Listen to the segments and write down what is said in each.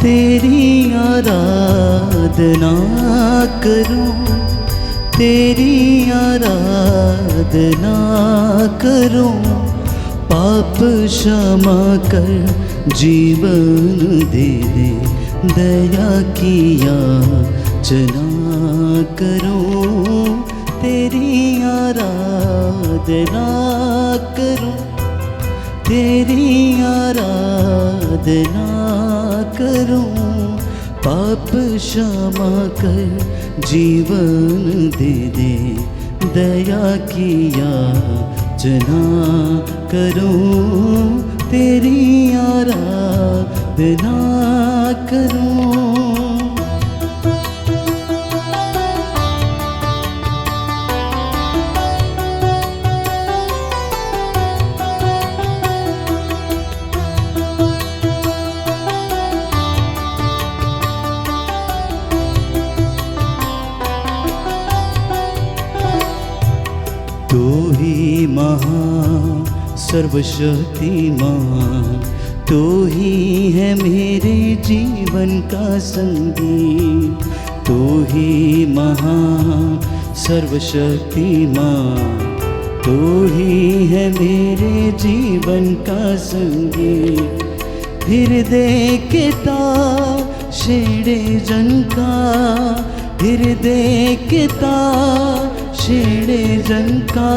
तेरी आराधना करूं, तेरी आराधना करूं। पाप क्षमा कर जीवन दे दे, दया की याचना करूं। तेरी आराधना करूं, तेरी आराधना करूं। पाप क्षमा कर जीवन दे दे, दया की याचना करूं। तेरी आराधना करूं। तू ही महान सर्वशक्तिमान, तू ही है मेरे जीवन का संगीत। तू ही महान सर्वशक्तिमान, तू ही है मेरे जीवन का संगीत। हृदय के तार छेड़े जनका, हृदय के तार छेड़े जनका।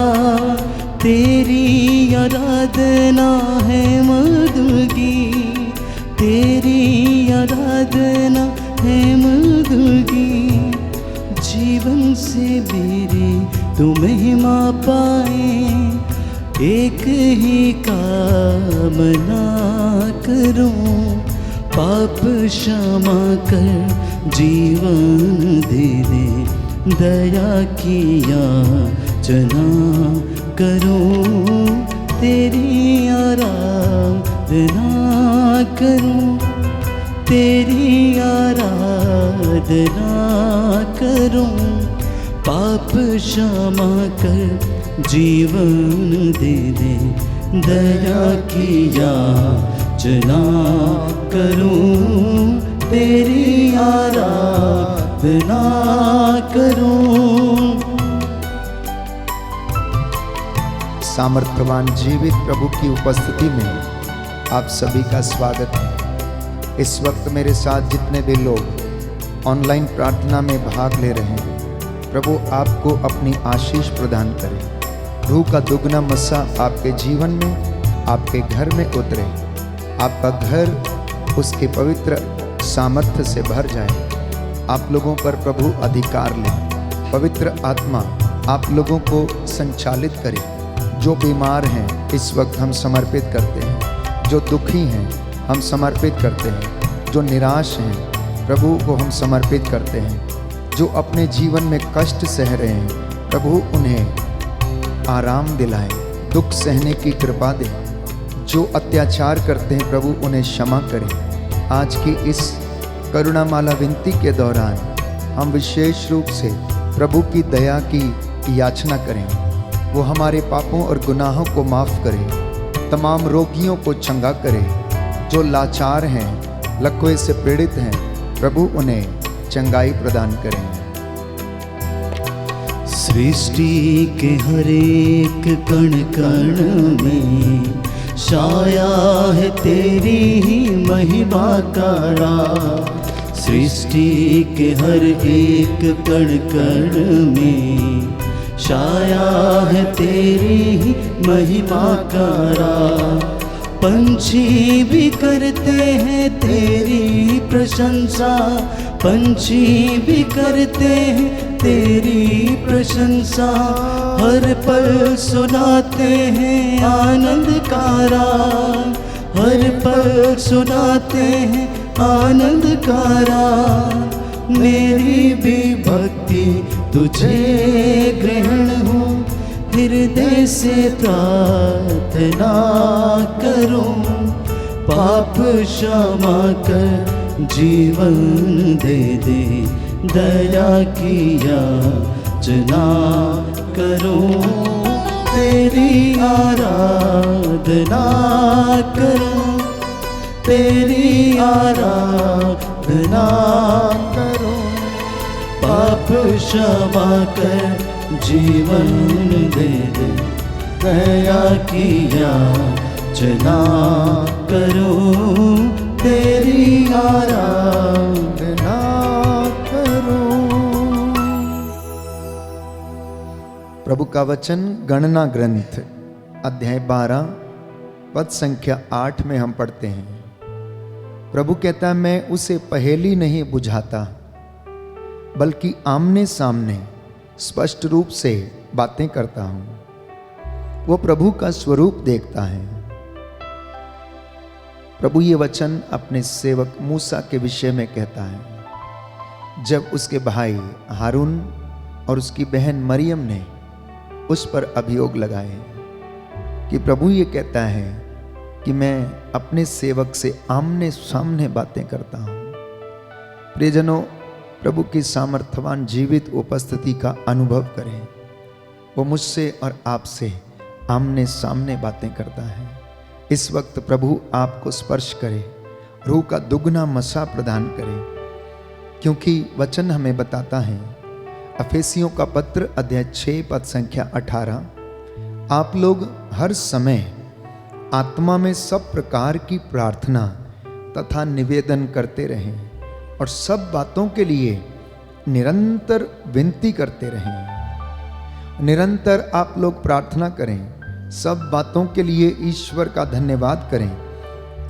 तेरी आराधना है मधुर गीत, तेरी आराधना है मधुर गीत। जीवन से मेरे तू महिमा पाए, एक ही कामना करूं। पाप क्षमा कर जीवन दे दे, दया की याचना करूं। तेरी आराधना करूं, तेरी आराधना करूं। पाप क्षमा कर जीवन दे दे, दया की याचना करूं। तेरी आराधना करूं। सामर्थ्यवान जीवित प्रभु की उपस्थिति में आप सभी का स्वागत है। इस वक्त मेरे साथ जितने भी लोग ऑनलाइन प्रार्थना में भाग ले रहे हैं, प्रभु आपको अपनी आशीष प्रदान करे। रूह का दुगना मस्सा आपके जीवन में, आपके घर में उतरे। आपका घर उसके पवित्र सामर्थ्य से भर जाए। आप लोगों पर प्रभु अधिकार ले। पवित्र आत्मा आप लोगों को संचालित करे। जो बीमार हैं इस वक्त हम समर्पित करते हैं, जो दुखी हैं हम समर्पित करते हैं, जो निराश हैं प्रभु को हम समर्पित करते हैं, जो अपने जीवन में कष्ट सह रहे हैं प्रभु उन्हें आराम दिलाए, दुख सहने की कृपा दे। जो अत्याचार करते हैं प्रभु उन्हें क्षमा करें। आज की इस करुणामाला विनती के दौरान हम विशेष रूप से प्रभु की दया की याचना करें। वो हमारे पापों और गुनाहों को माफ़ करे, तमाम रोगियों को चंगा करे। जो लाचार हैं, लकवे से पीड़ित हैं, प्रभु उन्हें चंगाई प्रदान करें। सृष्टि के हर एक कण कण में छाया है तेरी ही महिमा का राज। सृष्टि के हर एक कण कण में छाया है तेरी ही महिमा का राज। पंछी भी करते हैं तेरी प्रशंसा, पंछी भी करते हैं तेरी प्रशंसा। हर पल सुनाते हैं आनंद का राग, हर पल सुनाते हैं आनंद का राग। मेरी भी भक्ति तुझे ग्रहण हो, हृदय से प्रार्थना करूं। पाप क्षमा कर जीवन दे दे, दया की याचना करूं। तेरी आराधना करूं, तेरी आराधना करो। पाप क्षमा कर जीवन दे दे, दया की याचना करूं, तेरी आराधना करूं। प्रभु का वचन गणना ग्रंथ अध्याय 12 पद संख्या 8 में हम पढ़ते हैं। प्रभु कहता है, मैं उसे पहेली नहीं बुझाता, बल्कि आमने सामने स्पष्ट रूप से बातें करता हूं। वो प्रभु का स्वरूप देखता है। प्रभु ये वचन अपने सेवक मूसा के विषय में कहता है। जब उसके भाई हारून और उसकी बहन मरियम ने उस पर अभियोग लगाए कि प्रभु ये कहता है कि मैं अपने सेवक से आमने सामने बातें करता हूं। प्रियजनों, प्रभु की सामर्थ्यवान जीवित उपस्थिति का अनुभव करें। वो मुझसे और आपसे आमने सामने बातें करता है। इस वक्त प्रभु आपको स्पर्श करे, रूह का दुगना मसा प्रदान करे, क्योंकि वचन हमें बताता है, अफेसियों का पत्र अध्याय 6 पद संख्या 18, आप लोग हर समय आत्मा में सब प्रकार की प्रार्थना तथा निवेदन करते रहें और सब बातों के लिए निरंतर विनती करते रहें। निरंतर आप लोग प्रार्थना करें, सब बातों के लिए ईश्वर का धन्यवाद करें,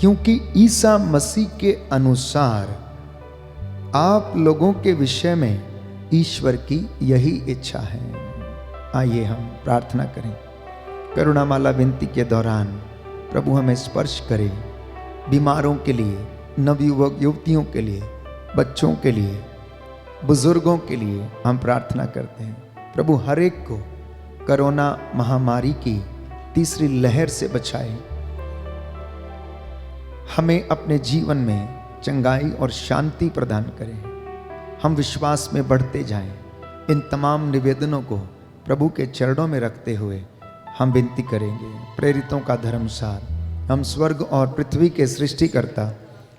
क्योंकि ईसा मसीह के अनुसार आप लोगों के विषय में ईश्वर की यही इच्छा है। आइए हम प्रार्थना करें। करुणामाला विनती के दौरान प्रभु हमें स्पर्श करे। बीमारों के लिए, नवयुवक युवतियों के लिए, बच्चों के लिए, बुजुर्गों के लिए हम प्रार्थना करते हैं। प्रभु हर एक को कोरोना महामारी की तीसरी लहर से बचाए। हमें अपने जीवन में चंगाई और शांति प्रदान करें। हम विश्वास में बढ़ते जाएं। इन तमाम निवेदनों को प्रभु के चरणों में रखते हुए हम विनती करेंगे। प्रेरितों का धर्मसार, हम स्वर्ग और पृथ्वी के सृष्टिकर्ता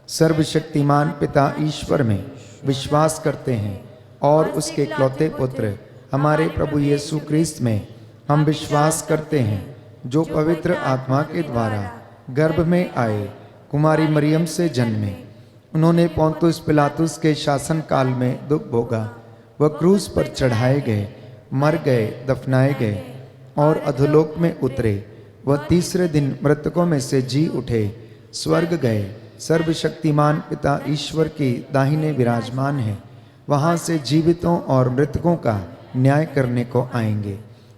सर्वशक्तिमान पिता ईश्वर में विश्वास करते हैं और उसके इकलौते पुत्र हमारे प्रभु यीशु क्रिस्त में हम विश्वास करते हैं, जो पवित्र आत्मा के द्वारा गर्भ में आए, कुमारी मरियम से जन्मे। उन्होंने पोंतुस पिलातुस के शासन काल में दुख भोगा, वह क्रूस पर चढ़ाए गए, मर गए, दफनाए गए और अधोलोक में उतरे। वह तीसरे दिन मृतकों में से जी उठे, स्वर्ग गए, सर्वशक्तिमान पिता ईश्वर की दाहिने विराजमान है। वहाँ से जीवितों और मृतकों का न्याय करने को आएंगे।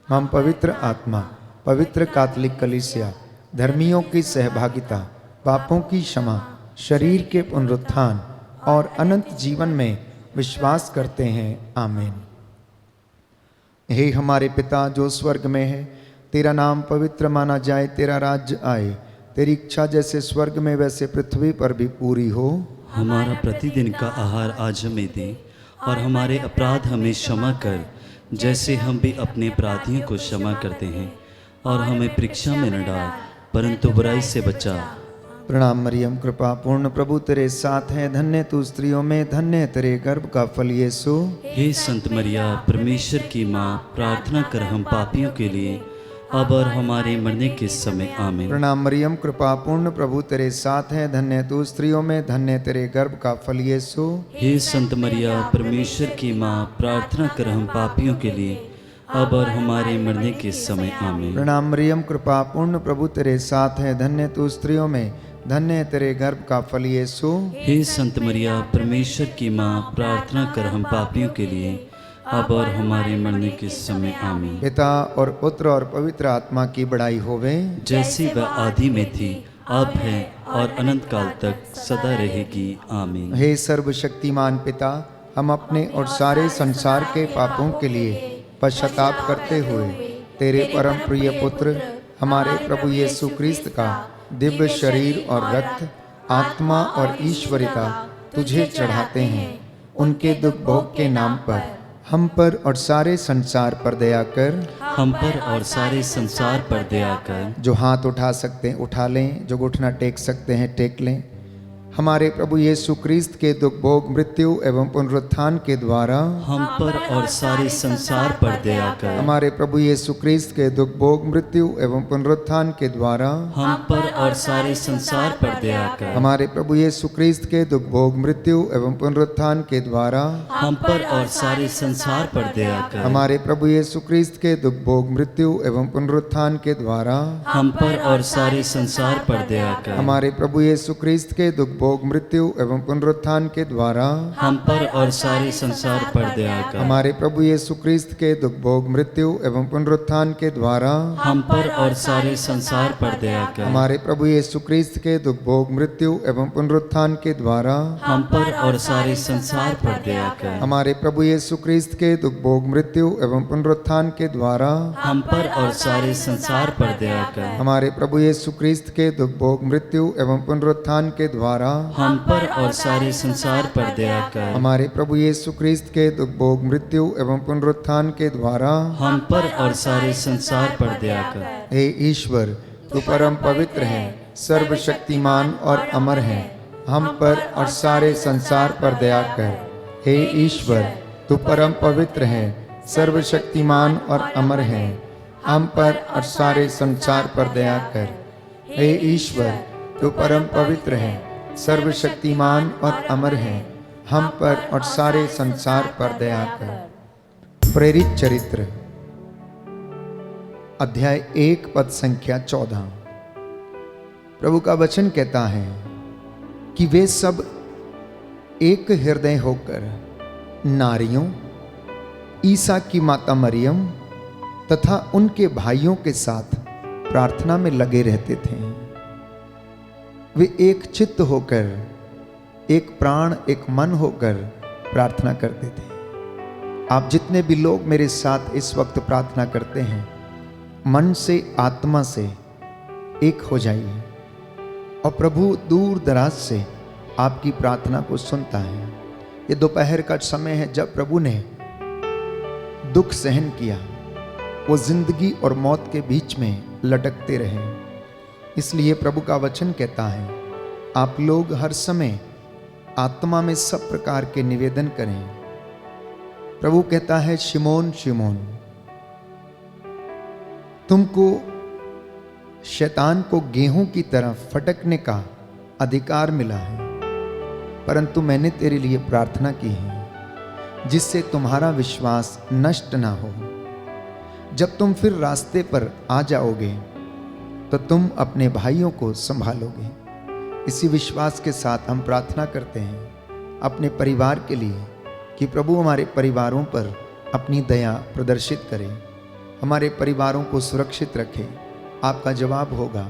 हम पवित्र आत्मा, पवित्र कैथोलिक कलीसिया, धर्मियों की सहभागिता, पापों की क्षमा, शरीर के पुनरुत्थान और अनंत जीवन में विश्वास करते हैं। आमीन। हे हमारे पिता जो स्वर्ग में है, तेरा नाम पवित्र माना जाए, तेरा राज्य आए, तेरी इच्छा जैसे स्वर्ग में वैसे पृथ्वी पर भी पूरी हो। हमारा प्रतिदिन का आहार आज हमें दे और हमारे अपराध हमें क्षमा कर, जैसे हम भी अपने अपराधियों को क्षमा करते हैं, और हमें परीक्षा में न डाल, परंतु बुराई से बचा। प्रणाम मरियम, कृपा पूर्ण प्रभु तेरे साथ है, धन्य तू स्त्रियों में, धन्य तेरे गर्भ का फल यीशु। हे संत मरिया, परमेश्वर की माँ, प्रार्थना कर हम पापियों के लिए, अब और हमारे मरने के समय। आमीन। प्रणाम मरियम, कृपा पूर्ण प्रभु तेरे साथ है, धन्य तू स्त्रियों में, धन्य तेरे गर्भ का फल यीशु। हे संत मरिया, परमेश्वर की माँ, प्रार्थना कर हम पापियों के लिए, अब और हमारे मरने के समय। आमीन। प्रणाम मरियम, कृपा पूर्ण प्रभु तेरे साथ है, धन्य तू स्त्रियों में, धन्य तेरे गर्भ का फल यीशु। हे संत मरिया, परमेश्वर की माँ, प्रार्थना कर हम पापियों के लिए, अब और हमारे मरने के समय। आमीन। पिता और पुत्र और पवित्र आत्मा की बड़ाई होवे, जैसी वह आदि में थी, अब है और अनंत काल तक सदा रहेगी। आमीन। हे सर्वशक्तिमान पिता, हम अपने और सारे संसार के पापों के लिए पश्चाताप करते हुए तेरे परम प्रिय पुत्र हमारे प्रभु यीशु क्रिस्त का दिव्य शरीर और रक्त, आत्मा और ईश्वरिता तुझे चढ़ाते हैं। उनके दुख भोग के नाम पर हम पर और सारे संसार पर दया कर। हम पर और सारे संसार पर दया कर। जो हाथ उठा सकते हैं उठा लें, जो घुटना टेक सकते हैं टेक लें। हमारे प्रभु यीशु क्रिस्त के दुख भोग मृत्यु एवं पुनरुत्थान के द्वारा हम पर और सारे संसार पर दया कर। हमारे प्रभु यीशु क्रिस्त के दुख भोग मृत्यु एवं पुनरुत्थान के द्वारा हम पर और सारे संसार पर दया कर। हमारे प्रभु यीशु क्रिस्त के दुख भोग मृत्यु एवं पुनरुत्थान के द्वारा हम पर और सारे संसार पर दया कर। हमारे प्रभु यीशु क्रिस्त के दुख भोग मृत्यु एवं पुनरुत्थान के द्वारा हम पर और सारे संसार पर दया कर। हमारे प्रभु यीशु क्रिस्त के दुख भोग मृत्यु एवं पुनरुत्थान के द्वारा हम पर और सारे संसार पर दया कर। हमारे प्रभु यीशु क्रिस्त के दुख भोग मृत्यु एवं पुनरुत्थान के द्वारा हम पर और सारे संसार पर दया कर। हमारे प्रभु यीशु क्रिस्त के दुख भोग मृत्यु एवं पुनरुत्थान के द्वारा हम पर और सारे संसार पर दया कर। हमारे प्रभु यीशु क्रिस्त के दुख भोग मृत्यु एवं पुनरुत्थान के द्वारा हम पर और सारे संसार पर दया कर। हमारे प्रभु यीशु क्रिस्त के दुख भोग मृत्यु एवं पुनरुत्थान के द्वारा हम पर और सारे संसार पर दया कर। हमारे प्रभु यीशु क्रिस्त के दुख भोग मृत्यु एवं पुनरुत्थान के द्वारा हम पर और सारे संसार पर दया कर। हे ईश्वर, तू परम पवित्र है, सर्वशक्तिमान और अमर है, हम पर और सारे संसार पर दया कर। हे ईश्वर, तू परम पवित्र है, सर्वशक्तिमान और अमर है, हम पर और सारे संसार पर दया कर। हे ईश्वर, तू परम पवित्र है, सर्वशक्तिमान और अमर है, हम पर और सारे संसार पर दया कर। प्रेरित चरित्र अध्याय 1 पद संख्या 14। प्रभु का वचन कहता है कि वे सब एक हृदय होकर नारियों, ईसा की माता मरियम तथा उनके भाइयों के साथ प्रार्थना में लगे रहते थे। वे एक चित्त होकर, एक प्राण, एक मन होकर प्रार्थना करते थे। आप जितने भी लोग मेरे साथ इस वक्त प्रार्थना करते हैं, मन से, आत्मा से एक हो जाइए और प्रभु दूर दराज से आपकी प्रार्थना को सुनता है। ये दोपहर का समय है जब प्रभु ने दुख सहन किया, वो जिंदगी और मौत के बीच में लटकते रहे। इसलिए प्रभु का वचन कहता है, आप लोग हर समय आत्मा में सब प्रकार के निवेदन करें। प्रभु कहता है, शिमोन शिमोन, तुमको शैतान को गेहूं की तरह फटकने का अधिकार मिला है, परंतु मैंने तेरे लिए प्रार्थना की है जिससे तुम्हारा विश्वास नष्ट ना हो। जब तुम फिर रास्ते पर आ जाओगे तो तुम अपने भाइयों को संभालोगे। इसी विश्वास के साथ हम प्रार्थना करते हैं अपने परिवार के लिए कि प्रभु हमारे परिवारों पर अपनी दया प्रदर्शित करे, हमारे परिवारों को सुरक्षित रखे। आपका जवाब होगा,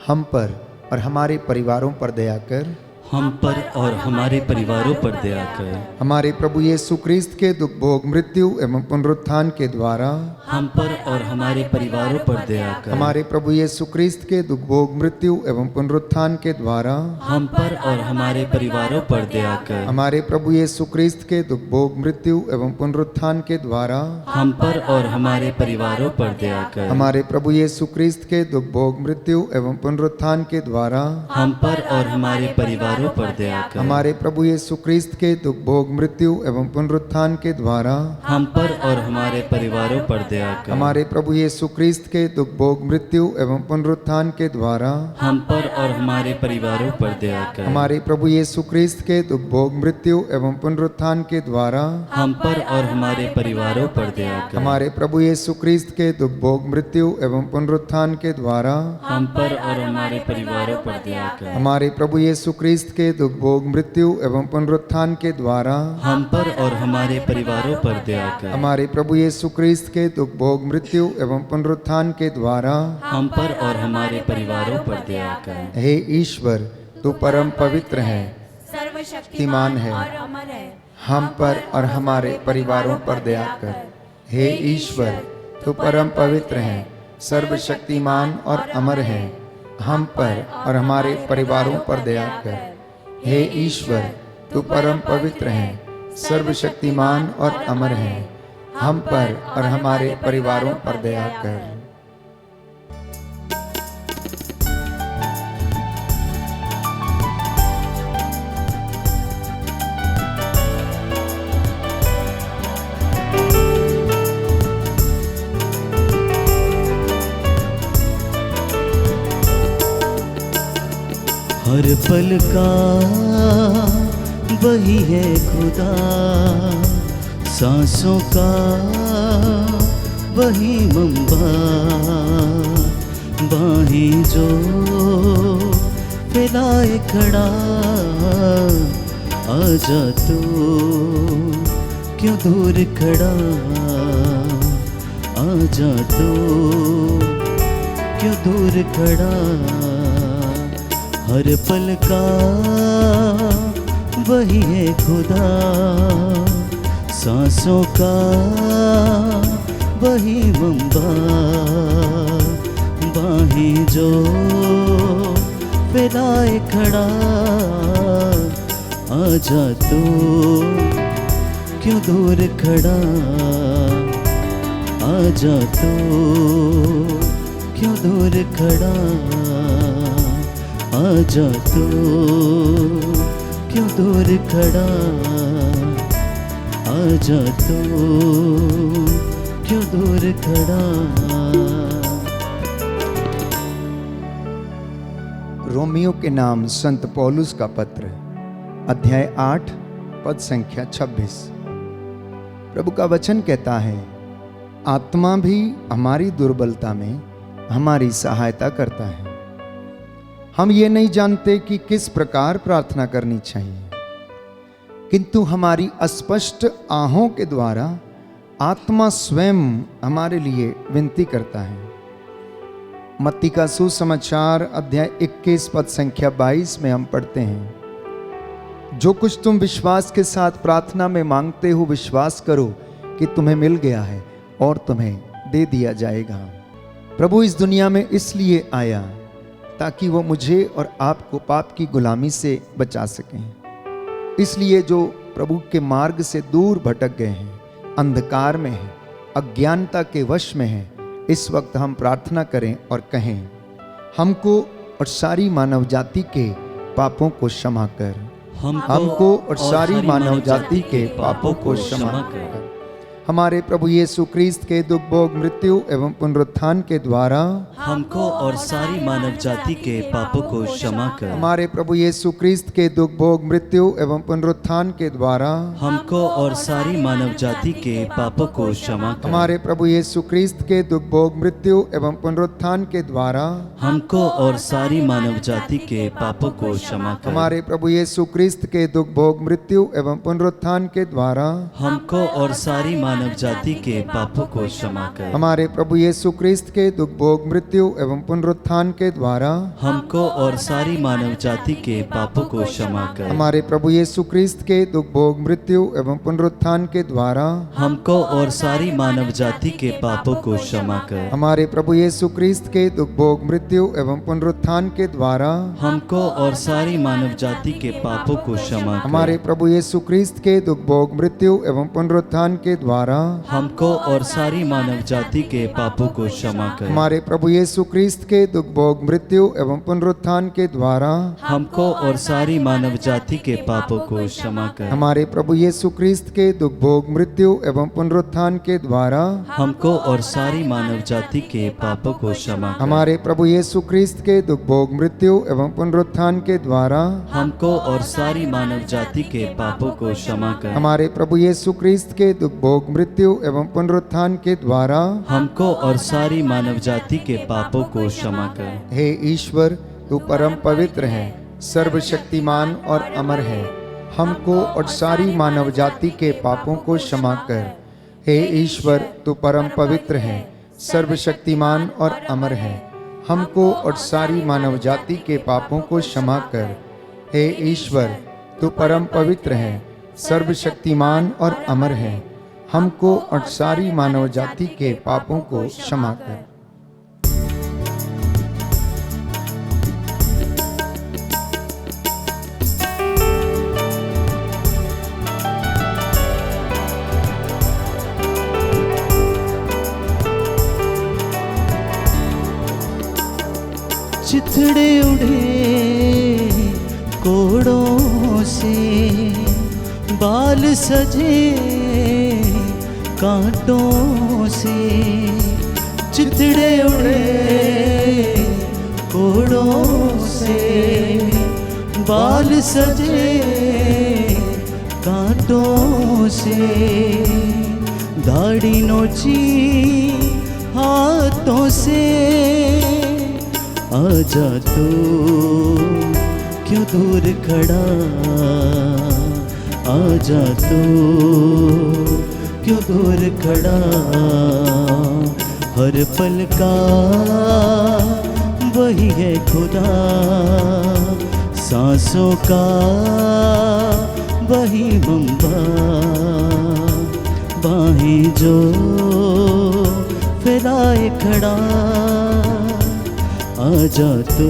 हम पर और हमारे परिवारों पर दया कर, हम पर और हमारे परिवारों पर दया कर। हमारे प्रभु यीशु क्रिस्त के दुख भोग मृत्यु एवं पुनरुत्थान के द्वारा हम पर और हमारे परिवारों पर दया कर। हमारे प्रभु यीशु क्रिस्त के दुख भोग मृत्यु एवं पुनरुत्थान के द्वारा हम पर और हमारे परिवारों पर दया कर। हमारे प्रभु यीशु क्रिस्त के दुख भोग मृत्यु एवं पुनरुत्थान के द्वारा हम पर और हमारे परिवारों पर दया कर। हमारे प्रभु यीशु क्रिस्त के दुख भोग मृत्यु एवं पुनरुत्थान के द्वारा हम पर और हमारे परिवारों पर दया कर। हमारे प्रभु यीशु क्रिस्त के दुख भोग मृत्यु एवं पुनरुत्थान के द्वारा हम पर और हमारे परिवारों पर दया कर। हमारे प्रभु यीशु क्रिस्त के दुख भोग मृत्यु एवं पुनरुत्थान के द्वारा हम पर और हमारे परिवारों पर दया कर। हमारे प्रभु यीशु क्रिस्त के दुख भोग मृत्यु एवं पुनरुत्थान के द्वारा हम पर और हमारे परिवारों पर दया कर। हमारे प्रभु यीशु क्रिस्त के दुख भोग मृत्यु एवं पुनरुत्थान के द्वारा हम पर और हमारे परिवारों पर दया कर। हमारे प्रभु यीशु क्रिस्त के दुख भोग मृत्यु एवं पुनरुत्थान के द्वारा हम पर और हमारे परिवारों पर दया कर। हमारे प्रभु यीशु क्रिस्त के दुख भोग मृत्यु एवं पुनरुत्थान के द्वारा हम पर और हमारे परिवारों पर दया कर। हे ईश्वर, तू परम पवित्र है, सर्वशक्तिमान है और अमर है, हम पर और हमारे परिवारों पर दया कर। हे ईश्वर, तू परम पवित्र है, सर्वशक्तिमान और अमर है, हम पर और हमारे परिवारों पर दया कर। हे ईश्वर, तू परम पवित्र है, सर्वशक्तिमान और अमर है, हम पर और हमारे परिवारों पर दया कर। हर पल का वही है खुदा, सांसों का वही मंबा, बाहें जो फैलाए खड़ा, आजा तू क्यों दूर खड़ा, आजा तू क्यों दूर खड़ा। हर पल का वही है खुदा, सांसों का वही मंबा, बाहें जो फैलाए खड़ा, आजा तू क्यों दूर खड़ा, आजा तू क्यों दूर खड़ा, आजा तू क्यों दूर खड़ा, आजा तू क्यों दूर खड़ा। रोमियो के नाम संत पौलुस का पत्र, अध्याय 8 पद संख्या 26। प्रभु का वचन कहता है, आत्मा भी हमारी दुर्बलता में हमारी सहायता करता है। हम ये नहीं जानते कि किस प्रकार प्रार्थना करनी चाहिए, किंतु हमारी अस्पष्ट आहों के द्वारा आत्मा स्वयं हमारे लिए विनती करता है। मत्ती का सुसमाचार अध्याय 21 पद संख्या 22 में हम पढ़ते हैं, जो कुछ तुम विश्वास के साथ प्रार्थना में मांगते हो, विश्वास करो कि तुम्हें मिल गया है और तुम्हें दे दिया जाएगा। प्रभु इस दुनिया में इसलिए आया ताकि वो मुझे और आपको पाप की गुलामी से बचा सकें। इसलिए जो प्रभु के मार्ग से दूर भटक गए हैं, अंधकार में हैं, अज्ञानता के वश में हैं, इस वक्त हम प्रार्थना करें और कहें, हमको और सारी मानव जाति के पापों को क्षमा कर, हमको और सारी मानव जाति के पापों को क्षमा कर। हमारे प्रभु यीशु ख्रीस्त के दुख भोग मृत्यु एवं पुनरुत्थान के द्वारा हमको और सारी मानव जाति के पापों को क्षमा कर। हमारे प्रभु यीशु ख्रीस्त के दुख भोग मृत्यु एवं पुनरुत्थान के द्वारा हमको और सारी मानव जाति के पापों को क्षमा कर। हमारे प्रभु यीशु ख्रीस्त के दुख भोग मृत्यु एवं पुनरुत्थान के द्वारा हमको और सारी मानव जाति के पापों को क्षमा कर। हमारे प्रभु यीशु ख्रीस्त के दुख भोग मृत्यु एवं पुनरुत्थान के द्वारा हमको और सारी मानव जाति के पापों को क्षमा कर। हमारे प्रभु यीशु ख्रीस्त के दुख भोग मृत्यु एवं पुनरुत्थान के द्वारा हमको और सारी मानव जाति के पापों को क्षमा कर। हमारे प्रभु यीशु ख्रीस्त के दुख भोग मृत्यु एवं पुनरुत्थान के द्वारा हमको और सारी मानव जाति के पापों को क्षमा कर। हमारे प्रभु यीशु ख्रीस्त के दुख भोग मृत्यु एवं पुनरुत्थान के द्वारा हमको और सारी मानव जाति के पापों को क्षमा कर। हमारे प्रभु यीशु ख्रीस्त के दुख भोग मृत्यु एवं पुनरुत्थान के द्वारा हमको और सारी मानव जाति के पापों को क्षमा कर। हमारे प्रभु यीशु ख्रीस्त के दुख भोग मृत्यु एवं पुनरुत्थान के द्वारा हमको और सारी मानव जाति के पापों को क्षमा कर। हमारे प्रभु यीशु ख्रीस्त के दुख भोग मृत्यु एवं पुनरुत्थान के द्वारा हमको और सारी मानव जाति के पापों को क्षमा कर। हमारे प्रभु यीशु ख्रीस्त के दुख भोग मृत्यु एवं पुनरुत्थान के द्वारा हमको और सारी मानव जाति के पापों को क्षमा कर। हमारे प्रभु यीशु ख्रीस्त के दुख भोग मृत्यु एवं पुनरुत्थान के द्वारा हमको और सारी मानव जाति के पापों को क्षमा कर। हे ईश्वर, तू परम पवित्र है, सर्वशक्तिमान और अमर है, हमको और सारी मानव जाति के पापों को क्षमा कर। हे ईश्वर, तू परम पवित्र है, सर्वशक्तिमान और अमर है, हमको और सारी मानव जाति के पापों को क्षमा कर। हे ईश्वर, तू परम पवित्र है, सर्वशक्तिमान और अमर है, हमको और सारी मानव जाति के पापों को क्षमा कर। चिथड़े उड़े कोड़ों से, बाल सजे कांटों से, चिथड़े उड़े कोड़ों से, बाल सजे कांटों से, दाढ़ी नोची हाथों से, आजा तू क्यों दूर खड़ा, आजा तू क्यों दूर खड़ा, हर पल का वही है खुदा, सांसों का वही बम्बा, बाहें जो फैलाए खड़ा, आजा तू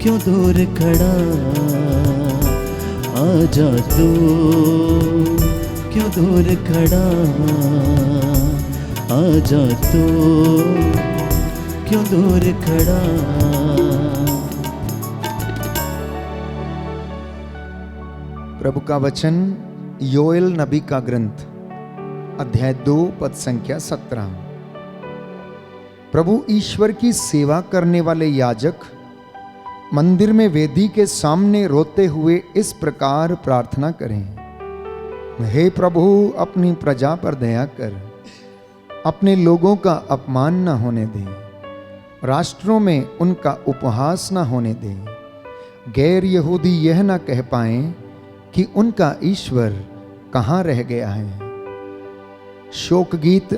क्यों दूर खड़ा, आजा तू क्यों दूर खड़ा, आजा तू क्यों दूर खड़ा। प्रभु का वचन योएल नबी का ग्रंथ अध्याय 2 पद संख्या 17। प्रभु ईश्वर की सेवा करने वाले याजक मंदिर में वेदी के सामने रोते हुए इस प्रकार प्रार्थना करें, हे प्रभु अपनी प्रजा पर दया कर, अपने लोगों का अपमान न होने दे, राष्ट्रों में उनका उपहास न होने दे, गैर यहूदी यह न कह पाएं कि उनका ईश्वर कहाँ रह गया है। शोक गीत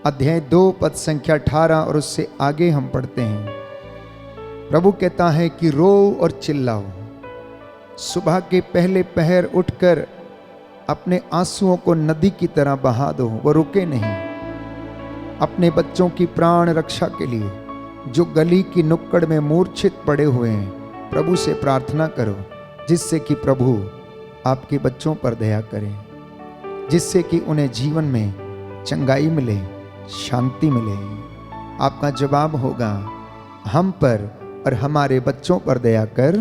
अध्याय 2 पद संख्या 18 और उससे आगे हम पढ़ते हैं। प्रभु कहता है कि रो और चिल्लाओ, सुबह के पहले पहर उठकर अपने आंसुओं को नदी की तरह बहा दो, वो रुके नहीं। अपने बच्चों की प्राण रक्षा के लिए जो गली की नुक्कड़ में मूर्छित पड़े हुए हैं, प्रभु से प्रार्थना करो, जिससे कि प्रभु आपके बच्चों पर दया करें, जिससे कि उन्हें जीवन में चंगाई मिले, शांति मिले। आपका जवाब होगा, हम पर और हमारे बच्चों पर दया कर,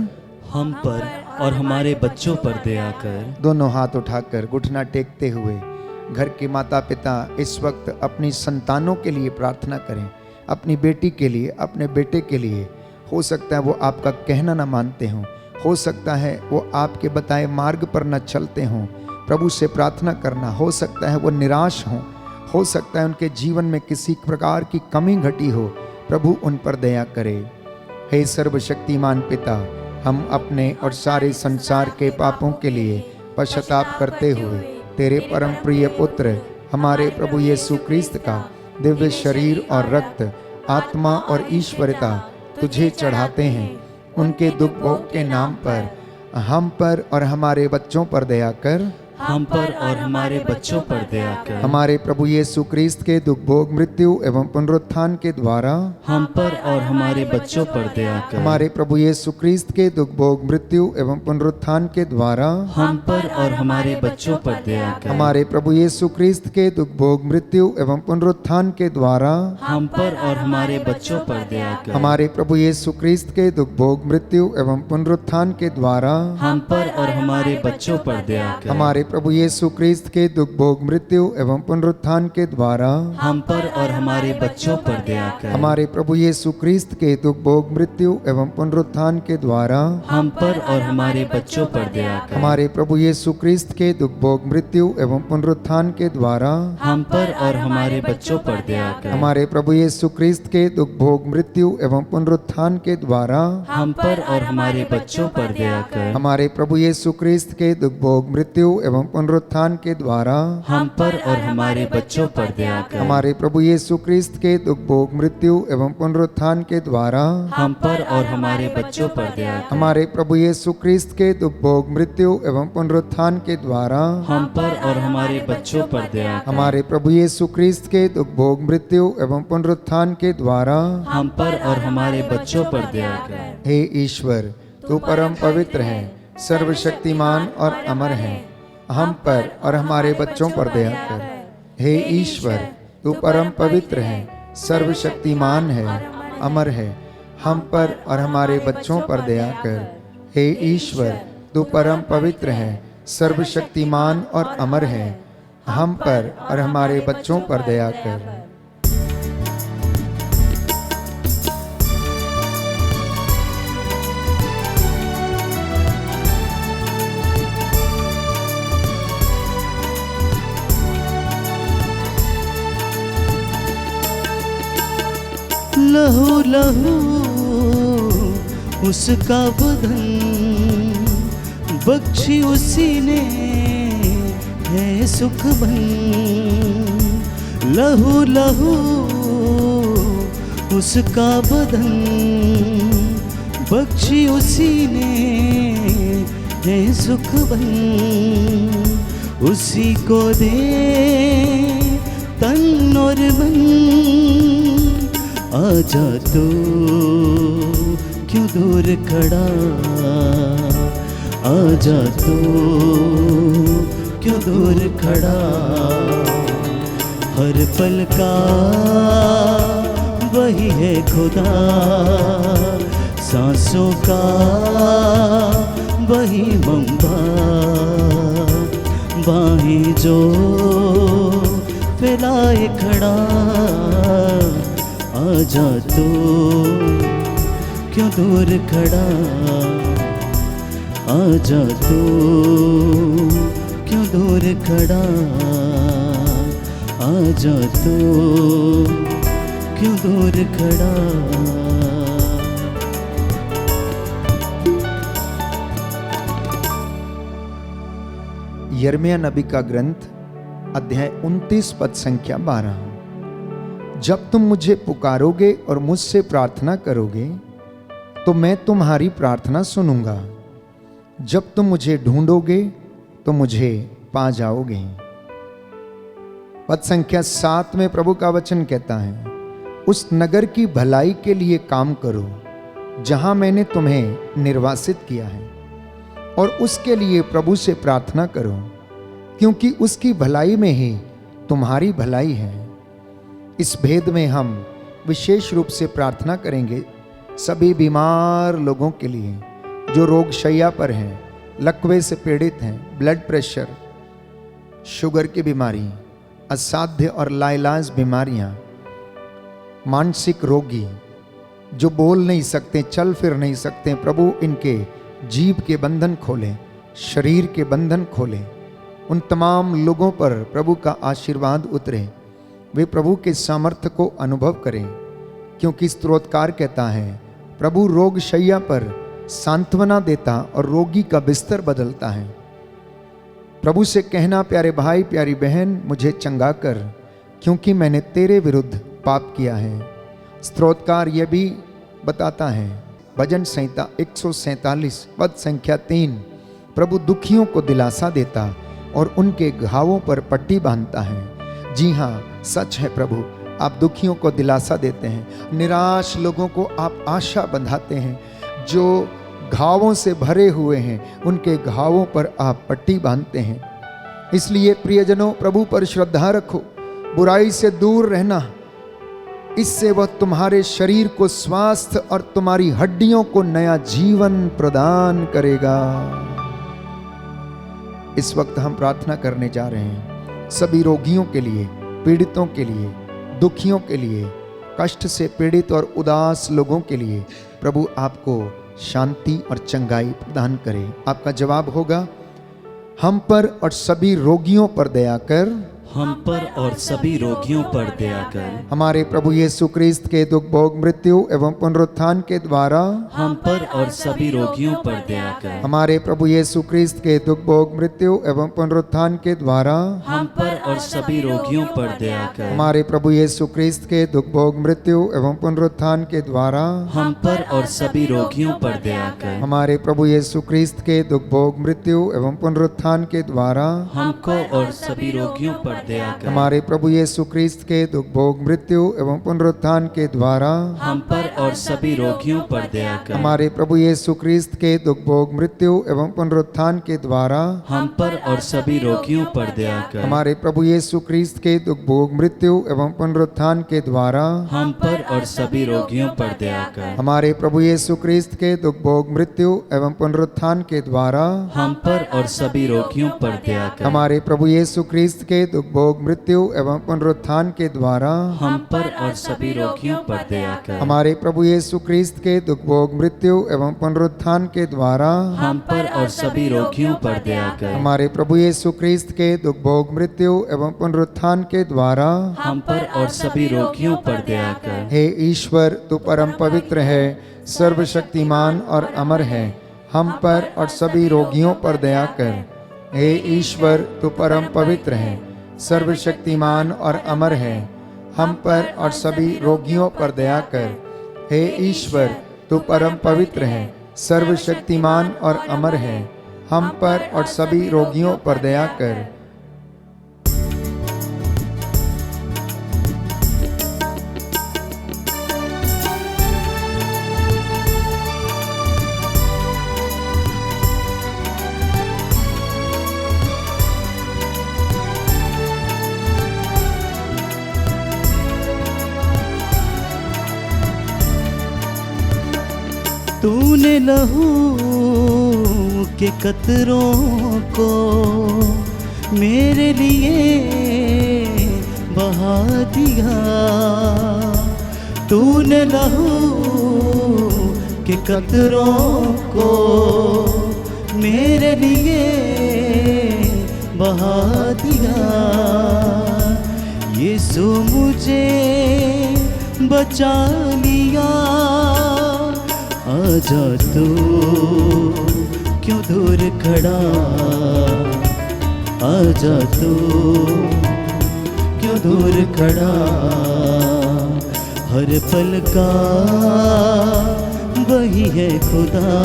हम पर और हमारे बच्चों पर दया कर। दोनों हाथ उठाकर घुटना टेकते हुए घर के माता पिता इस वक्त अपनी संतानों के लिए प्रार्थना करें, अपनी बेटी के लिए, अपने बेटे के लिए। हो सकता है वो आपका कहना ना मानते हों, हो सकता है वो आपके बताए मार्ग पर न चलते हों। प्रभु से प्रार्थना करना, हो सकता है वो निराश हों, हो सकता है उनके जीवन में किसी प्रकार की कमी घटी हो, प्रभु उन पर दया करे। हे सर्वशक्तिमान पिता, हम अपने और सारे संसार के पापों के लिए पश्चाताप करते हुए तेरे परम प्रिय पुत्र हमारे प्रभु यीशु क्रिस्त का दिव्य शरीर और रक्त, आत्मा और ईश्वरता तुझे चढ़ाते हैं। उनके दुख भोग के नाम पर हम पर और हमारे बच्चों पर दया कर, हम पर और हमारे बच्चों पर दया कर। हमारे प्रभु यीशु क्रिस्त के दुख भोग, मृत्यु एवं पुनरुत्थान के द्वारा हम पर और हमारे बच्चों पर दया कर। हमारे प्रभु यीशु क्रिस्त के दुख भोग, मृत्यु एवं पुनरुत्थान के द्वारा हम पर और हमारे बच्चों पर दया कर। हमारे प्रभु यीशु क्रिस्त के दुख भोग, मृत्यु एवं पुनरुत्थान के द्वारा हम पर और हमारे बच्चों पर दया कर। हमारे प्रभु यीशु क्रिस्त के दुख भोग, मृत्यु एवं पुनरुत्थान के द्वारा हम पर और हमारे बच्चों पर दया कर। हमारे प्रभु यीशु क्रिस्त के दुख भोग, मृत्यु एवं पुनरुत्थान के द्वारा हम पर और हमारे बच्चों पर दया कर। हमारे प्रभु यीशु क्रिस्त के दुख भोग, मृत्यु एवं पुनरुत्थान के द्वारा हम पर और हमारे बच्चों पर दया कर। हमारे प्रभु यीशु क्रिस्त के दुख भोग, मृत्यु एवं पुनरुत्थान के द्वारा हम पर और हमारे बच्चों पर दया कर। हमारे प्रभु यीशु क्रिस्त के दुख भोग, मृत्यु एवं पुनरुत्थान के द्वारा हम पर और हमारे बच्चों पर दया कर। हमारे प्रभु यीशु क्रिस्त के दुख भोग, मृत्यु एवं पुनरुत्थान के द्वारा हम पर और हमारे बच्चों पर दया कर। हमारे प्रभु यीशु क्रिस्त के दुख भोग, मृत्यु एवं पुनरुत्थान के द्वारा हम पर और हमारे बच्चों पर दया कर। हमारे प्रभु यीशु क्रिस्त के दुख भोग, मृत्यु एवं पुनरुत्थान के द्वारा हम पर और हमारे बच्चों पर दया कर। हमारे प्रभु यीशु क्रिस्त के दुख भोग, मृत्यु एवं पुनरुत्थान के द्वारा हम पर और हमारे बच्चों पर दया कर। हे ईश्वर, तू परम पवित्र है, सर्वशक्तिमान और अमर है, हम पर और हमारे बच्चों पर दया कर। हे ईश्वर, तू परम पवित्र है, सर्वशक्तिमान है, अमर है, हम पर और हमारे बच्चों पर दया कर। हे ईश्वर, तू परम पवित्र है, सर्वशक्तिमान और अमर है, हम पर और हमारे बच्चों पर दया कर। लहू लहू उसका बदन बख्शी उसी ने है सुख बन। लहू लहू उसका बदन बख्शी उसी ने है सुख बन। उसी को दे तन और मन, आजा तो क्यों दूर खड़ा, आजा तो क्यों दूर खड़ा। हर पल का वही है खुदा, सांसों का वही मंबा। बाहें जो फैलाए खड़ा, आजा तो क्यों दूर खड़ा, आजा तो क्यों दूर खड़ा, आजा तो क्यों दूर खड़ा। यिर्मयाह नबी का ग्रंथ अध्याय 29 पद संख्या 12। जब तुम मुझे पुकारोगे और मुझसे प्रार्थना करोगे तो मैं तुम्हारी प्रार्थना सुनूंगा। जब तुम मुझे ढूंढोगे तो मुझे पा जाओगे। पद संख्या 7 में प्रभु का वचन कहता है, उस नगर की भलाई के लिए काम करो जहां मैंने तुम्हें निर्वासित किया है, और उसके लिए प्रभु से प्रार्थना करो, क्योंकि उसकी भलाई में ही तुम्हारी भलाई है। इस भेद में हम विशेष रूप से प्रार्थना करेंगे सभी बीमार लोगों के लिए जो रोग शैया पर हैं, लकवे से पीड़ित हैं, ब्लड प्रेशर, शुगर की बीमारी, असाध्य और लाइलाज बीमारियां, मानसिक रोगी जो बोल नहीं सकते, चल फिर नहीं सकते, प्रभु इनके जीभ के बंधन खोलें, शरीर के बंधन खोलें। उन तमाम लोगों पर प्रभु का आशीर्वाद उतरे, वे प्रभु के सामर्थ्य को अनुभव करें, क्योंकि स्तोत्रकार कहता है, प्रभु रोग शैया पर सांत्वना देता और रोगी का बिस्तर बदलता है। प्रभु से कहना, प्यारे भाई प्यारी बहन मुझे चंगा कर, क्योंकि मैंने तेरे विरुद्ध पाप किया है। स्तोत्रकार यह भी बताता है, भजन संहिता 147 पद संख्या 3, प्रभु दुखियों को दिलासा देता और उनके घावों पर पट्टी बांधता है। जी हाँ, सच है प्रभु, आप दुखियों को दिलासा देते हैं, निराश लोगों को आप आशा बंधाते हैं, जो घावों से भरे हुए हैं उनके घावों पर आप पट्टी बांधते हैं। इसलिए प्रियजनों, प्रभु पर श्रद्धा रखो, बुराई से दूर रहना, इससे वह तुम्हारे शरीर को स्वास्थ्य और तुम्हारी हड्डियों को नया जीवन प्रदान करेगा। इस वक्त हम प्रार्थना करने जा रहे हैं सभी रोगियों के लिए, पीड़ितों के लिए, दुखियों के लिए, कष्ट से पीड़ित और उदास लोगों के लिए प्रभु आपको शांति और चंगाई प्रदान करे। आपका जवाब होगा, हम पर और सभी रोगियों पर दया कर, हम पर और सभी रोगियों पर दया कर। हमारे प्रभु यीशु क्रिस्त के दुख भोग मृत्यु एवं पुनरुत्थान के द्वारा हम पर और सभी रोगियों पर दया कर। हमारे प्रभु यीशु क्रिस्त के दुख भोग मृत्यु एवं पुनरुत्थान के द्वारा हम पर और सभी रोगियों पर दया कर। हमारे प्रभु यीशु क्रिस्त के दुख भोग मृत्यु एवं पुनरुत्थान के द्वारा हम पर और सभी रोगियों पर दया कर। हमारे प्रभु यीशु क्रिस्त के दुख भोग मृत्यु एवं पुनरुत्थान के द्वारा हमको और सभी रोगियों पर दया कर। हमारे प्रभु यीशु क्रिस्त के दुख भोग मृत्यु एवं पुनरुत्थान के द्वारा हम पर और सभी रोगियों पर दया कर। हमारे प्रभु यीशु क्रिस्त के दुख भोग मृत्यु एवं पुनरुत्थान के द्वारा हम पर और सभी रोगियों पर दया कर। हमारे प्रभु यीशु क्रिस्त के दुख भोग मृत्यु एवं पुनरुत्थान के द्वारा हम पर और सभी रोगियों पर दया कर। हमारे प्रभु यीशु क्रिस्त के दुख भोग मृत्यु एवं पुनरुत्थान के द्वारा हम पर और सभी रोगियों पर दया कर। हमारे प्रभु यीशु क्रिस्त के दुख दुख भोग मृत्यु एवं पुनरुत्थान के द्वारा हम पर और सभी रोगियों पर दया कर। हमारे प्रभु यीशु क्रिस्त के दुख भोग मृत्यु एवं पुनरुत्थान के द्वारा हम पर और सभी रोगियों पर दया कर। हमारे प्रभु यीशु क्रिस्त के दुख भोग मृत्यु एवं पुनरुत्थान के द्वारा हम पर और सभी रोगियों पर दया कर। हे ईश्वर, तू परम पवित्र है, सर्वशक्तिमान और अमर है, हम पर और सभी रोगियों पर दया कर। हे ईश्वर, तू परम पवित्र है, सर्वशक्तिमान और अमर है, हम पर और सभी रोगियों पर दया कर। हे ईश्वर, तू परम पवित्र है, सर्वशक्तिमान और अमर है, हम पर और सभी रोगियों पर दया कर। तूने लहू के कतरों को मेरे लिए बहा दिया। तूने लहू के कतरों को मेरे लिए बहा दिया। यीशु मुझे बचा लिया। आजा तू क्यों दूर खड़ा, आजा तू क्यों दूर खड़ा। हर पल का वही है खुदा,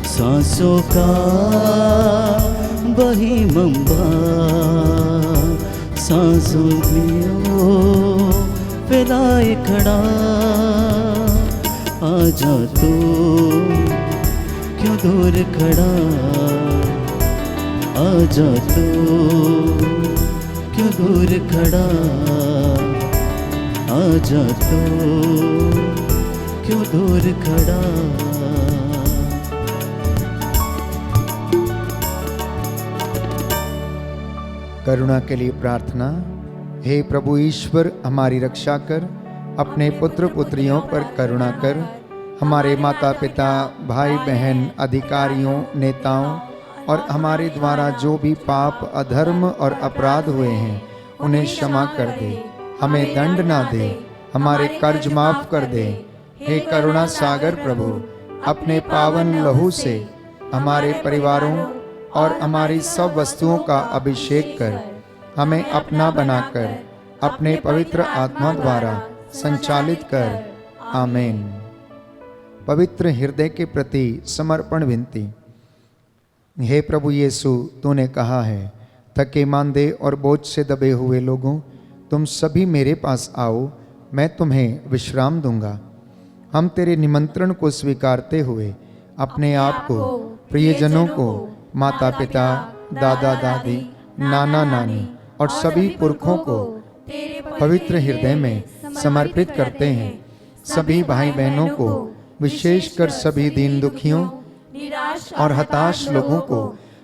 सांसों का वही मंबा। सांसों में ओ फैलाए खड़ा। आजा तू क्यों दूर खड़ा, आजा तू क्यों दूर खड़ा। आजा तू क्यों दूर खड़ा। करुणा के लिए प्रार्थना। हे प्रभु ईश्वर, हमारी रक्षा कर, अपने पुत्र पुत्रियों पर करुणा कर। हमारे माता पिता, भाई बहन, अधिकारियों, नेताओं और हमारे द्वारा जो भी पाप, अधर्म और अपराध हुए हैं उन्हें क्षमा कर दे। हमें दंड ना दे, हमारे कर्ज माफ कर दे। हे करुणा सागर प्रभु, अपने पावन लहू से हमारे परिवारों और हमारी सब वस्तुओं का अभिषेक कर। हमें अपना बनाकर अपने पवित्र आत्मा द्वारा संचालित कर। आमीन। पवित्र हृदय के प्रति समर्पण विनती। हे प्रभु यीशु, तूने कहा है, थके मांदे और बोझ से दबे हुए लोगों, तुम सभी मेरे पास आओ, मैं तुम्हें विश्राम दूंगा। हम तेरे निमंत्रण को स्वीकारते हुए अपने आप को, प्रियजनों को, माता पिता, दादा दादी, नाना नानी और सभी पुरखों को पवित्र हृदय में समर्पित करते हैं। सभी भाई बहनों को, विशेषकर सभी दीन दुखियों और हताश लोगों को,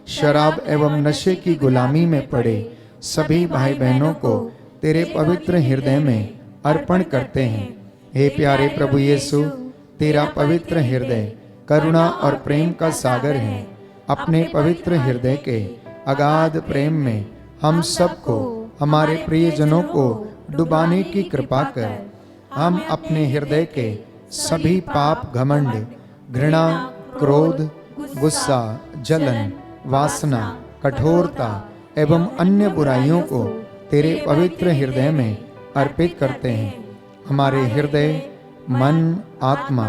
शराब एवं नशे की गुलामी में पड़े सभी भाई बहनों को तेरे पवित्र हृदय में अर्पण करते हैं। हे प्यारे प्रभु यीशु, तेरा पवित्र हृदय करुणा और प्रेम का सागर है। अपने पवित्र हृदय के अगाध प्रेम में हम सबको, हमारे प्रियजनों को डुबाने की कृपा कर। हम अपने हृदय के सभी पाप, घमंड, घृणा, क्रोध, गुस्सा, जलन, वासना, कठोरता एवं अन्य बुराइयों को तेरे पवित्र हृदय में अर्पित करते हैं। हमारे हृदय, मन, आत्मा,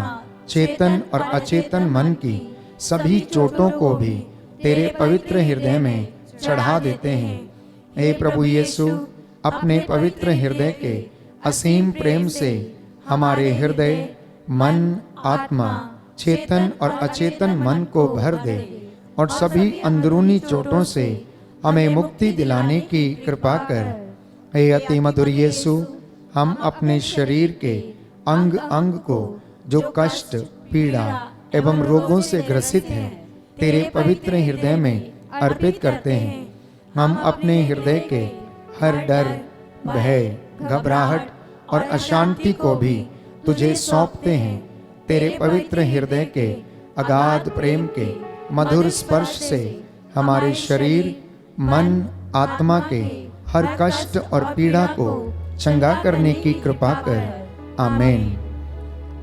चेतन और अचेतन मन की सभी चोटों को भी तेरे पवित्र हृदय में चढ़ा देते हैं। हे प्रभु यीशु, अपने पवित्र हृदय के असीम प्रेम से हमारे हृदय, मन, आत्मा, चेतन और अचेतन मन को भर दे और सभी अंदरूनी चोटों से हमें मुक्ति दिलाने की कृपा कर। हे अति मधुर यीशु, हम अपने शरीर के अंग अंग को जो कष्ट, पीड़ा एवं रोगों से ग्रसित है, तेरे पवित्र हृदय में अर्पित करते हैं। हम अपने हृदय के हर डर, भय, घबराहट और अशांति को भी तुझे सौंपते हैं। तेरे पवित्र हृदय के अगाध प्रेम के मधुर स्पर्श से हमारे शरीर, मन, आत्मा के हर कष्ट और पीड़ा को चंगा करने की कृपा कर। आमीन।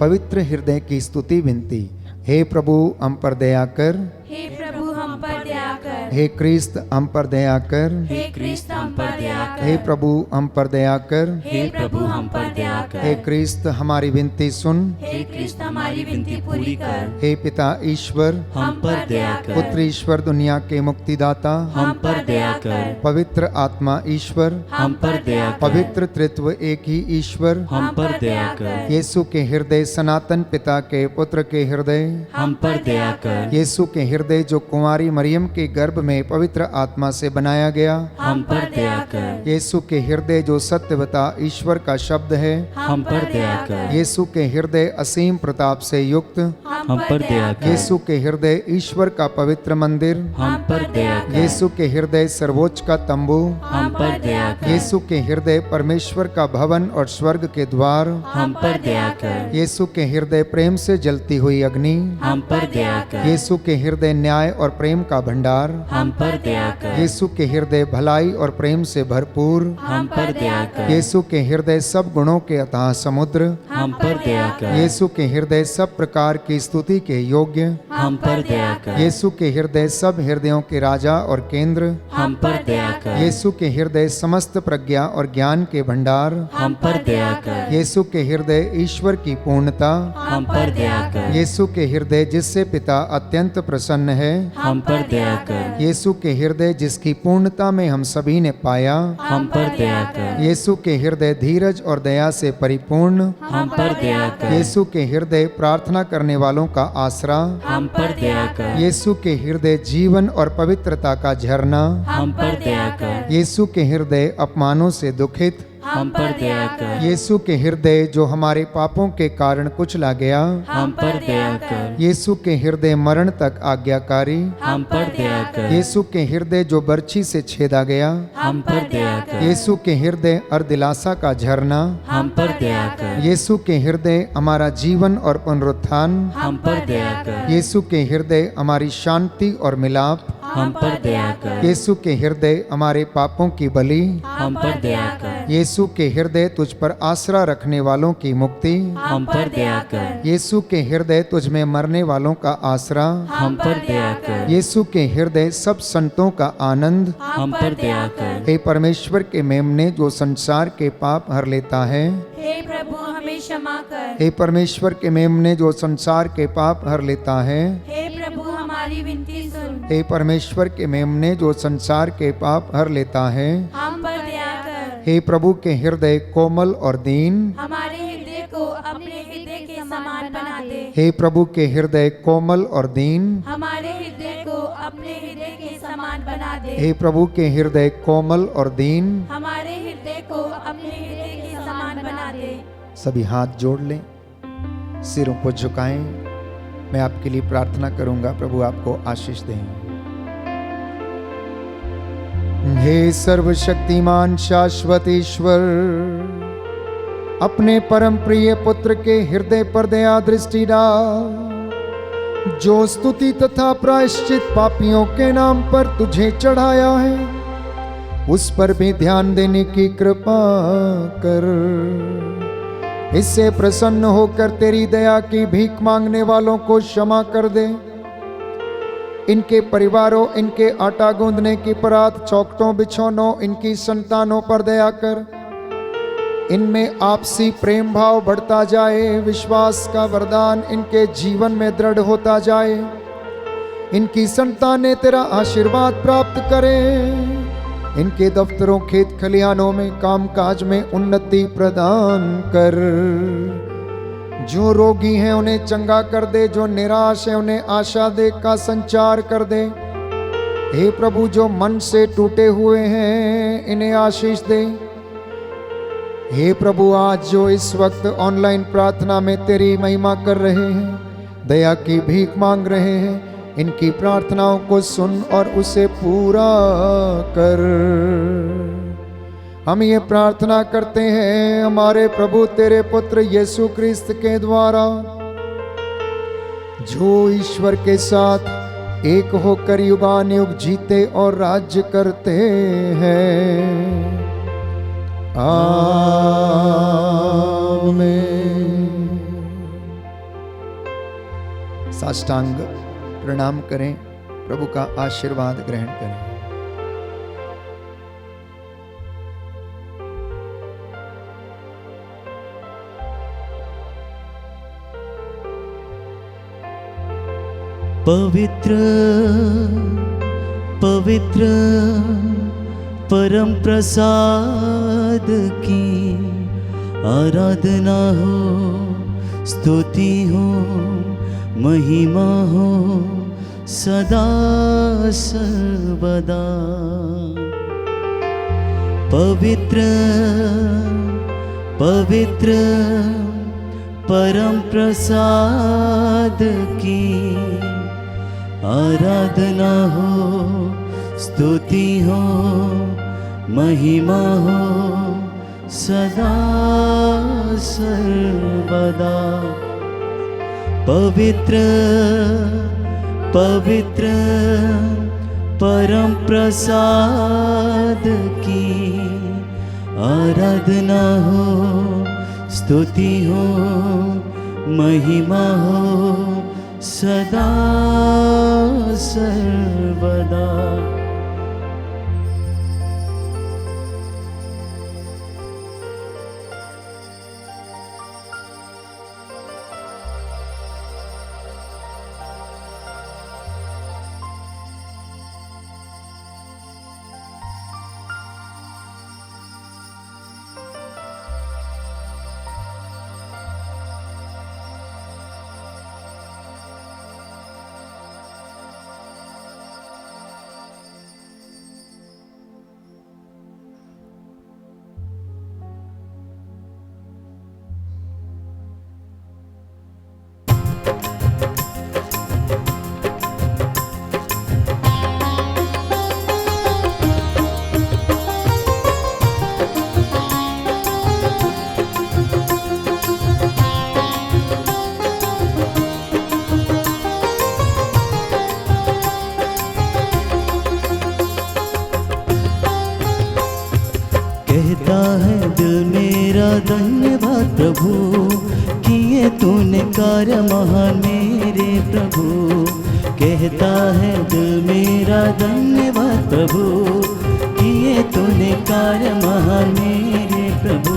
पवित्र हृदय की स्तुति विनती। हे प्रभु हम पर दया कर, हे प्रभु हम पर दया कर, हे क्रिस्त हम पर दया कर, हे क्रिस्त हम पर दया कर, हे प्रभु हम पर दया कर, हे प्रभु हम पर दया कर, हे क्रिस्त हमारी विनती सुन, हे क्रिस्त हमारी विनती पूरी कर, हे पिता ईश्वर, हम पर दया कर, पुत्र ईश्वर दुनिया के मुक्तिदाता, हम पर दया कर, पवित्र आत्मा ईश्वर, हम पर दया कर, पवित्र त्रित्व एक ही ईश्वर, हम पर दया कर, यीशु के हृदय सनातन पिता के पुत्र के हृदय, हम पर दया कर, यीशु के हृदय जो कुंवारी मरियम के गर्भ में पवित्र आत्मा से बनाया गया, हम पर दया कर, यीशु के हृदय जो सत्यवता ईश्वर का शब्द है, हम पर दया कर, यीशु के हृदय असीम प्रताप से युक्त, हम पर दया कर, यीशु के हृदय ईश्वर का पवित्र मंदिर, हम पर दया कर, यीशु के हृदय सर्वोच्च का तंबू, हम पर दया कर, यीशु के हृदय परमेश्वर का भवन और स्वर्ग के द्वार, हम पर दया कर, यीशु के हृदय प्रेम से जलती हुई अग्नि, हम पर दया कर, यीशु के हृदय न्याय और प्रेम का भंडार, हम पर दया कर, यीशु के हृदय भलाई और प्रेम से भरपूर, हम पर दया कर, यीशु के हृदय सब गुणों के अथाह समुद्र, हम पर दया कर, यीशु के हृदय सब प्रकार की स्तुति के योग्य, हम पर दया कर, यीशु के हृदय सब हृदयों के राजा और केंद्र, हम पर दया कर, यीशु के हृदय समस्त प्रज्ञा और ज्ञान के भंडार, हम पर दया कर, यीशु के हृदय ईश्वर की पूर्णता, हम पर दया कर, यीशु के हृदय जिससे पिता अत्यंत प्रसन्न है, हम पर दया कर, यीशु के हृदय जिसकी पूर्णता में हम सभी ने पाया, हम पर दया कर, यीशु के हृदय धीरज और दया से परिपूर्ण, हम पर दया कर, यीशु के हृदय प्रार्थना करने वालों का आसरा, हम पर दया कर, यीशु के हृदय जीवन और पवित्रता का झरना, हम पर दया कर, यीशु के हृदय अपमानों से दुखित, हम पर दया कर, यीशु के हृदय जो हमारे पापों के कारण कुचला गया, हम पर दया कर, यीशु के हृदय मरण तक आज्ञाकारी, हम पर दया कर, यीशु के हृदय जो बर्छी से छेदा गया, हम पर दया कर, यीशु के हृदय अर्दिलासा का झरना, हम पर दया कर, यीशु के हृदय हमारा जीवन और पुनरुत्थान, हम पर दया कर, यीशु के हृदय हमारी शांति और मिलाप, हम पर दया कर, यीशु के हृदय हमारे पापों की बलि, हम पर दया कर, यीशु के हृदय तुझ पर आसरा रखने वालों की मुक्ति, हम पर दया कर, यीशु के हृदय तुझ में मरने वालों का आसरा, हम पर दया कर, यीशु के हृदय सब संतों का आनंद, हम पर दया कर, हे परमेश्वर के मेमने जो संसार के पाप हर लेता है, हे प्रभु हमें क्षमा कर, हे परमेश्वर के मेमने जो संसार के पाप हर लेता है, हे प्रभु हमारी विनती सुन, हे परमेश्वर के मेमने जो संसार के पाप हर लेता है, हम पर दया कर, हे प्रभु के हृदय कोमल और दीन, हमारे हृदय को अपने हृदय के समान बना दे, हे प्रभु के हृदय कोमल और दीन, हमारे हृदय को अपने हृदय के समान बना दे, हे प्रभु के हृदय कोमल और दीन। हमारे हृदय को अपने हृदय के समान बना दे। सभी हाथ जोड़ लें, सिरों को झुकाएं। मैं आपके लिए प्रार्थना करूंगा, प्रभु आपको आशीष दें। हे सर्वशक्तिमान शाश्वत ईश्वर, अपने परम प्रिय पुत्र के हृदय पर दया दृष्टि डाल, जो स्तुति तथा प्रायश्चित पापियों के नाम पर तुझे चढ़ाया है, उस पर भी ध्यान देने की कृपा कर। इससे प्रसन्न होकर तेरी दया की भीख मांगने वालों को क्षमा कर दे। इनके परिवारों, इनके आटा गूंदने की परात, चौखटों, बिछौनों, इनकी संतानों पर दया कर। इनमें आपसी प्रेम भाव बढ़ता जाए, विश्वास का वरदान इनके जीवन में दृढ़ होता जाए। इनकी संतानें तेरा आशीर्वाद प्राप्त करें। इनके दफ्तरों, खेत खलिहानों में, कामकाज में उन्नति प्रदान कर। जो रोगी हैं उन्हें चंगा कर दे, जो निराश हैं उन्हें आशा दे का संचार कर दे। हे प्रभु, जो मन से टूटे हुए हैं इन्हें आशीष दे। हे प्रभु, आज जो इस वक्त ऑनलाइन प्रार्थना में तेरी महिमा कर रहे हैं, दया की भीख मांग रहे हैं, इनकी प्रार्थनाओं को सुन और उसे पूरा कर। हम ये प्रार्थना करते हैं हमारे प्रभु तेरे पुत्र यीशु क्रिस्त के द्वारा, जो ईश्वर के साथ एक होकर युगानुयुग जीते और राज्य करते हैं। आमीन। साष्टांग प्रणाम करें, प्रभु का आशीर्वाद ग्रहण करें। पवित्र पवित्र परम प्रसाद की आराधना हो, स्तुति हो, महिमा हो सदा सर्वदा। पवित्र पवित्र परम प्रसाद की आराधना हो, स्तुति हो, महिमा हो सदा सर्वदा। पवित्र पवित्र परम प्रसाद की आराधना हो, स्तुति हो, महिमा हो सदा सर्वदा। कहता है दिल मेरा धन्यवाद प्रभु, किए तूने कार्य महान मेरे प्रभु। कहता है दिल मेरा धन्यवाद प्रभु, किए तूने कार्य महान मेरे प्रभु।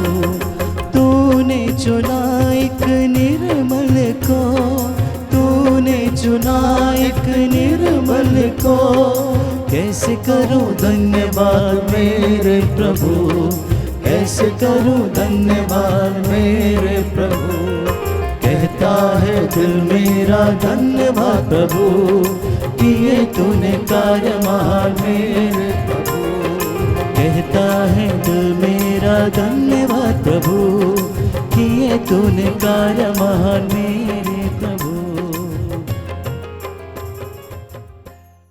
तूने चुना एक निर्मल को, तूने चुना एक निर्मल को, कैसे करूं धन्यवाद मेरे प्रभु, कैसे करूं धन्यवाद मेरे प्रभु। कहता है दिल मेरा धन्यवाद प्रभु, किए तूने कार्य महान मेरे प्रभु। कहता है दिल मेरा धन्यवाद प्रभु, किए तूने कार्य महान मेरे